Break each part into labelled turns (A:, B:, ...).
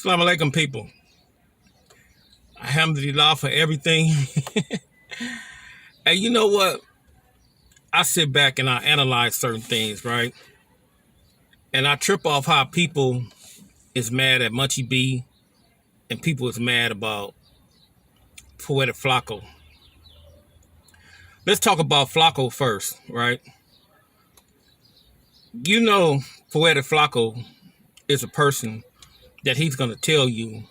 A: Assalamu alaikum, people. Alhamdulillah for everything. Hey, you know what? I sit back and I analyze certain things, right? And I trip off how people is mad at Munchie B and people is mad about Poetic Flacco. Let's talk about Flacco first, right? You know, Poetic Flacco is a person that he's going to tell you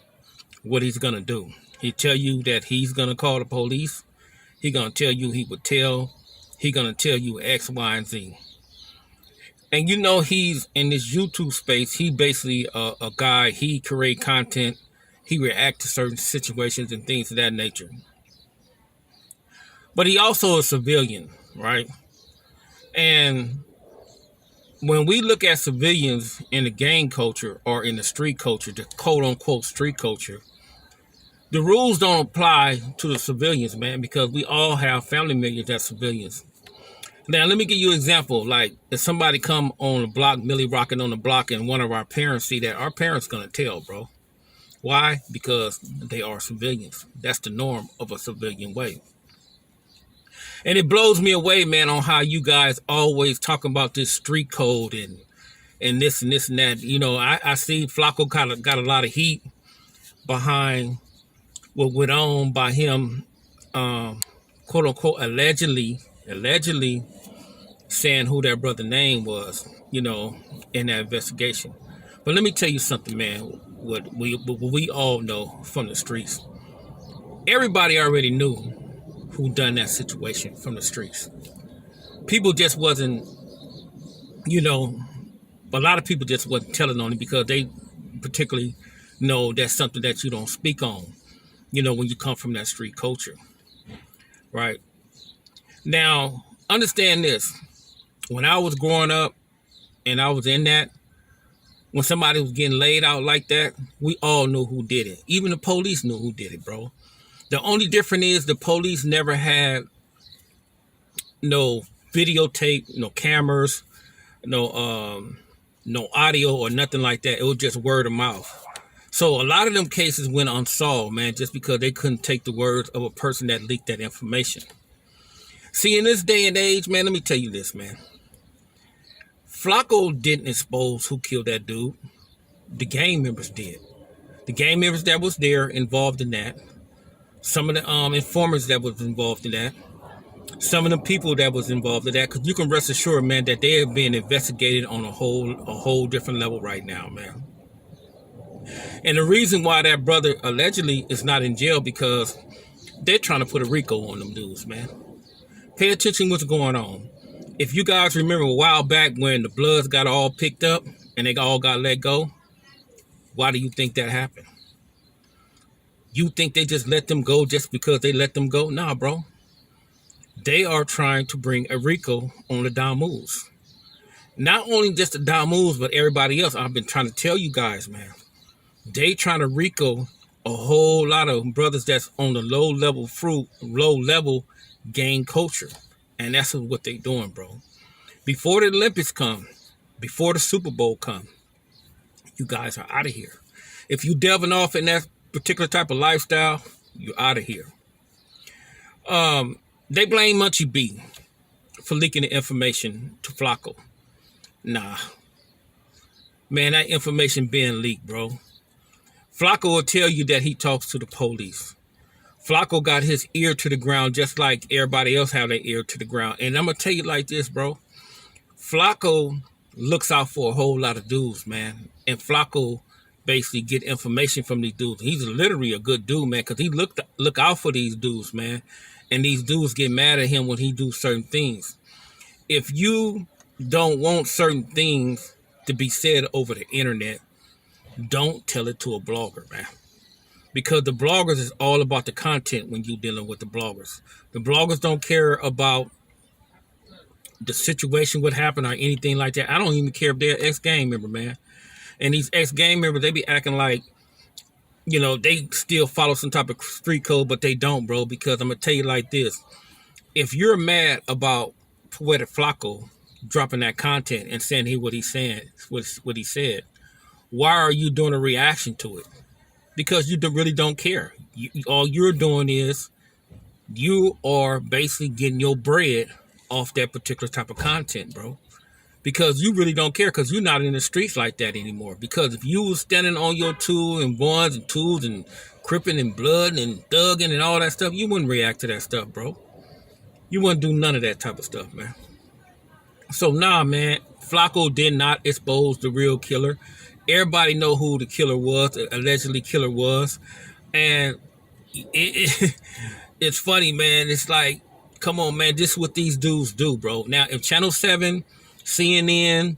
A: what he's going to do. He tell you that he's going to call the police. He going to tell you he would tell. He going to tell you X, Y, and Z. And you know, he's in this YouTube space. He basically a guy. He create content. He react to certain situations and things of that nature. But he also a civilian, right? And when we look at civilians in the gang culture or in the street culture, the quote unquote street culture, the rules don't apply to the civilians, man, because we all have family members that's civilians. Now, let me give you an example. Like, if somebody come on the block, Millie rocking on the block, and one of our parents see that, our parents going to tell, bro. Why? Because they are civilians. That's the norm of a civilian way. And it blows me away, man, on how you guys always talk about this street code and this and this and that. You know, I see Flacco got a lot of heat behind what went on by him, quote unquote, allegedly saying who that brother name was, you know, in that investigation. But let me tell you something, man, what we all know from the streets. Everybody already knew who done that situation from the streets. People just wasn't, you know, a lot of people just wasn't telling on it because they particularly know that's something that you don't speak on, you know, when you come from that street culture, right? Now, understand this. When I was growing up and I was in that, when somebody was getting laid out like that, we all knew who did it. Even the police knew who did it, bro. The only difference is the police never had no videotape, no cameras, no audio or nothing like that. It was just word of mouth. So a lot of them cases went unsolved, man, just because they couldn't take the words of a person that leaked that information. See, in this day and age, man, let me tell you this, man. Flacco didn't expose who killed that dude. The gang members did. The gang members that was there involved in that. Some of the informers that was involved in that. Some of the people that was involved in that. Because you can rest assured, man, that they are being investigated on a whole different level right now, man. And the reason why that brother allegedly is not in jail because they're trying to put a RICO on them dudes, man. Pay attention what's going on. If you guys remember a while back when the Bloods got all picked up and they all got let go, why do you think that happened? You think they just let them go just because they let them go? Nah, bro. They are trying to bring a RICO on the Damus. Not only just the Damus, but everybody else. I've been trying to tell you guys, man. They trying to RICO a whole lot of brothers that's on the low level gang culture. And that's what they doing, bro. Before the Olympics come, before the Super Bowl come, you guys are out of here. If you delving off in that particular type of lifestyle, you're out of here. They blame Munchie B for leaking the information to Flacco. Nah. Man, that information being leaked, bro. Flacco will tell you that he talks to the police. Flacco got his ear to the ground just like everybody else have their ear to the ground. And I'm going to tell you like this, bro. Flacco looks out for a whole lot of dudes, man. And Flacco basically get information from these dudes. He's literally a good dude, man, because he look out for these dudes, man. And these dudes get mad at him when he do certain things. If you don't want certain things to be said over the internet, don't tell it to a blogger, man. Because the bloggers is all about the content when you're dealing with the bloggers. The bloggers don't care about the situation, what happened, or anything like that. I don't even care if they're ex-gang member, man. And these ex-gang members, they be acting like, you know, they still follow some type of street code, but they don't, bro. Because I'm going to tell you like this. If you're mad about Poetic Flacco dropping that content and saying what he said, why are you doing a reaction to it? Because you really don't care. All you're doing is you are basically getting your bread off that particular type of content, bro. Because you really don't care, because you're not in the streets like that anymore. Because if you was standing on your two and ones and twos and cripping and blood and thugging and all that stuff, you wouldn't react to that stuff, bro. You wouldn't do none of that type of stuff, man. So nah, man, Flacco did not expose the real killer. Everybody know who the killer was, the allegedly killer was. And it's funny, man. It's like, come on, man, this is what these dudes do, bro. Now, if Channel 7, CNN,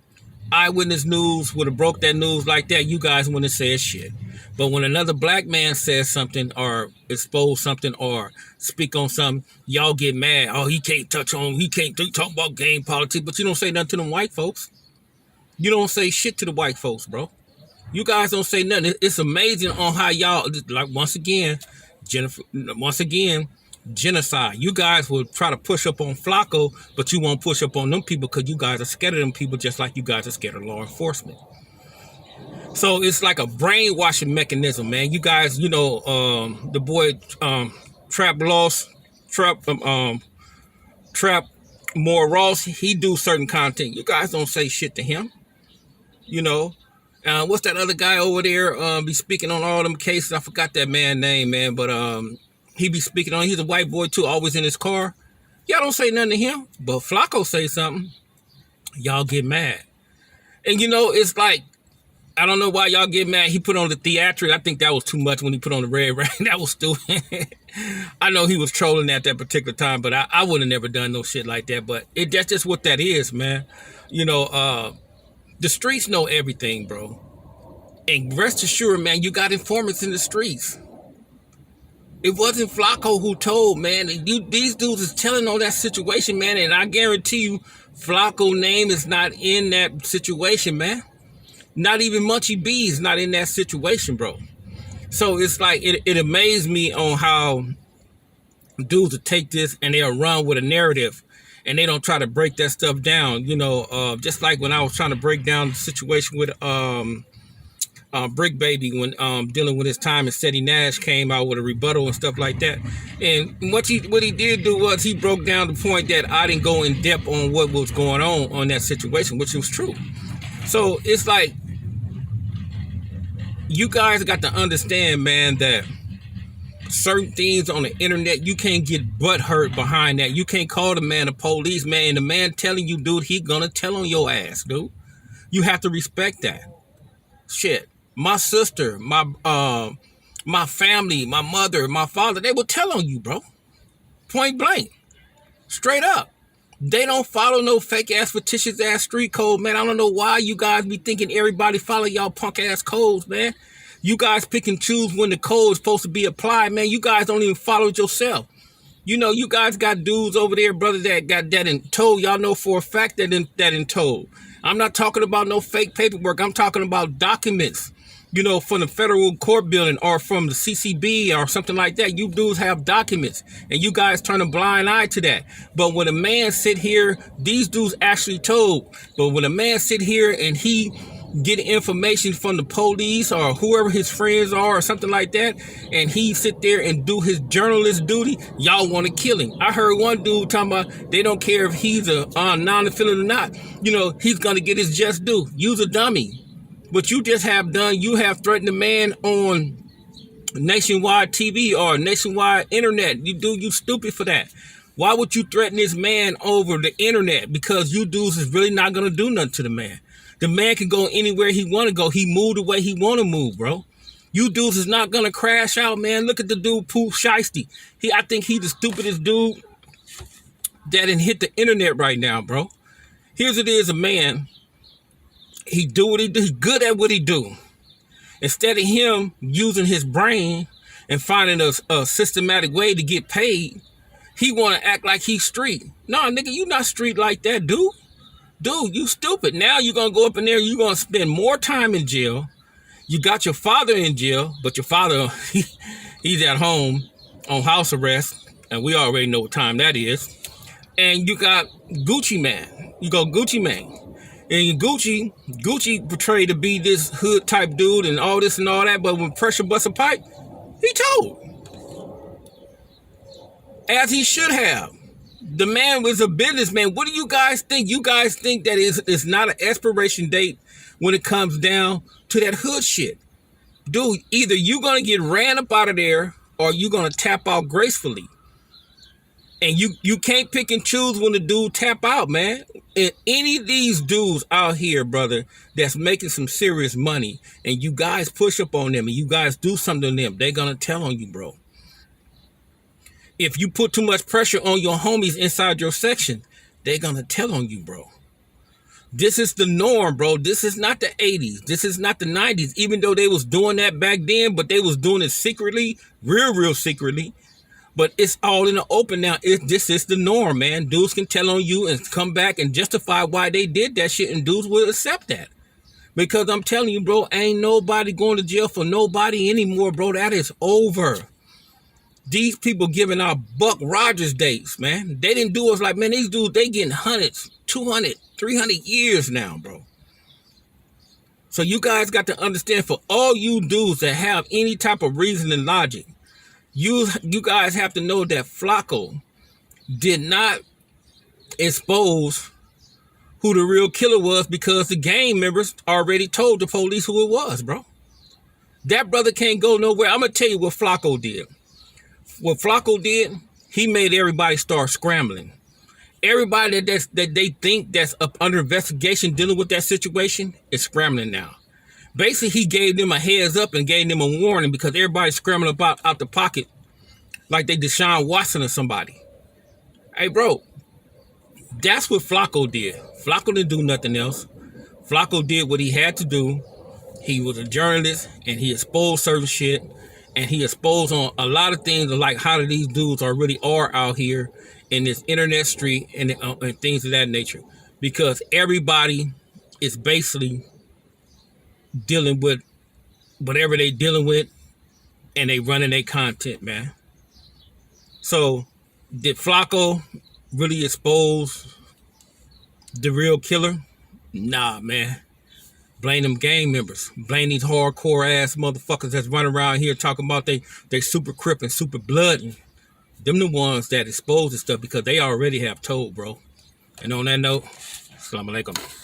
A: Eyewitness News would have broke that news like that, you guys wouldn't have said shit. But when another black man says something or expose something or speak on something, y'all get mad. Oh, he can't talk about game politics, but you don't say nothing to them white folks. You don't say shit to the white folks, bro. You guys don't say nothing. It's amazing on how y'all, like, once again, genocide. You guys will try to push up on Flacco, but you won't push up on them people because you guys are scared of them people just like you guys are scared of law enforcement. So it's like a brainwashing mechanism, man. You guys, the boy Trap Moore Ross, he do certain content. You guys don't say shit to him. What's that other guy over there be speaking on all them cases? I forgot that man's name, man, but he be speaking on, he's a white boy too, always in his car. Y'all don't say nothing to him, but Flacco say something, y'all get mad. And it's like, I don't know why y'all get mad. He put on the theatric. I think that was too much when he put on the red rain. That was stupid. I know he was trolling at that particular time, but I would have never done no shit like that. But that's just what that is, man. The streets know everything, bro. And rest assured, man, you got informants in the streets. It wasn't Flacco who told, man. These dudes is telling on that situation, man. And I guarantee you, Flacco's name is not in that situation, man. Not even Munchie B is not in that situation, bro. So it's like, it amazed me on how dudes will take this and they'll run with a narrative and they don't try to break that stuff down. Just like when I was trying to break down the situation with Brick Baby when dealing with his time, and Seti Nash came out with a rebuttal and stuff like that. And what he did do was he broke down the point that I didn't go in depth on what was going on that situation, which was true. So it's like, you guys got to understand, man, that certain things on the internet, you can't get butthurt behind that. You can't call the man a police, man. And the man telling you, dude, he gonna tell on your ass, dude. You have to respect that. Shit. My sister, my family, my mother, my father, they will tell on you, bro. Point blank. Straight up. They don't follow no fake ass fictitious ass street code, man. I don't know why you guys be thinking everybody follow y'all punk ass codes, man. You guys pick and choose when the code is supposed to be applied, man. You guys don't even follow it yourself. You guys got dudes over there, brother, that got that in told. Y'all know for a fact that in told. I'm not talking about no fake paperwork. I'm talking about documents. From the federal court building or from the CCB or something like that. You dudes have documents and you guys turn a blind eye to that. But when a man sit here, these dudes actually told. But when a man sit here and he get information from the police or whoever his friends are or something like that, and he sit there and do his journalist duty, y'all want to kill him. I heard one dude talking about they don't care if he's a non-affiliate or not. He's going to get his just due. Use a dummy. What you just have done, you have threatened a man on nationwide TV or nationwide internet. You stupid for that. Why would you threaten this man over the internet? Because you dudes is really not going to do nothing to the man. The man can go anywhere he want to go. He move the way he want to move, bro. You dudes is not going to crash out, man. Look at the dude, Pooh Shiesty. I think he the stupidest dude that done hit the internet right now, bro. Here's it is, a man. He do what he do. He's good at what he do. Instead of him using his brain and finding a systematic way to get paid, he want to act like he's street. Nah, nigga, you not street like that, dude. Dude, you stupid. Now you're going to go up in there. You're going to spend more time in jail. You got your father in jail, but your father, he's at home on house arrest. And we already know what time that is. And you got Gucci Man. You go Gucci Mane. And Gucci portrayed to be this hood type dude and all this and all that, but when pressure busts a pipe, he told, as he should have. The man was a businessman. What do you guys think? You guys think that it's not an expiration date when it comes down to that hood shit? Dude, either you're going to get ran up out of there or you're going to tap out gracefully. And you can't pick and choose when the dude tap out, man. And any of these dudes out here, brother, that's making some serious money, and you guys push up on them and you guys do something to them, they're going to tell on you, bro. If you put too much pressure on your homies inside your section, they're going to tell on you, bro. This is the norm, bro. This is not the 80s. This is not the 90s, even though they was doing that back then, but they was doing it secretly, real secretly. But it's all in the open now. This is the norm, man. Dudes can tell on you and come back and justify why they did that shit, and dudes will accept that. Because I'm telling you, bro, ain't nobody going to jail for nobody anymore, bro. That is over. These people giving out Buck Rogers dates, man. They didn't do us like, man, these dudes, they getting hundreds, 200, 300 years now, bro. So you guys got to understand, for all you dudes that have any type of reason and logic, you guys have to know that Flacco did not expose who the real killer was because the gang members already told the police who it was, bro. That brother can't go nowhere. I'm going to tell you what Flacco did. What Flacco did, he made everybody start scrambling. Everybody that they think that's up under investigation dealing with that situation is scrambling now. Basically, he gave them a heads up and gave them a warning because everybody's scrambling out the pocket like they Deshaun Watson or somebody. Hey, bro, that's what Flacco did. Flacco didn't do nothing else. Flacco did what he had to do. He was a journalist, and he exposed certain shit, and he exposed on a lot of things like how these dudes are out here in this internet street and things of that nature. Because everybody is basically dealing with whatever they dealing with, and they running their content, man. So did Flacco really expose the real killer? Nah, man. Blame them gang members. Blame these hardcore ass motherfuckers that's running around here talking about they super crip and super blood. And them the ones that expose this stuff because they already have told, bro. And on that note, Assalamu alaikum.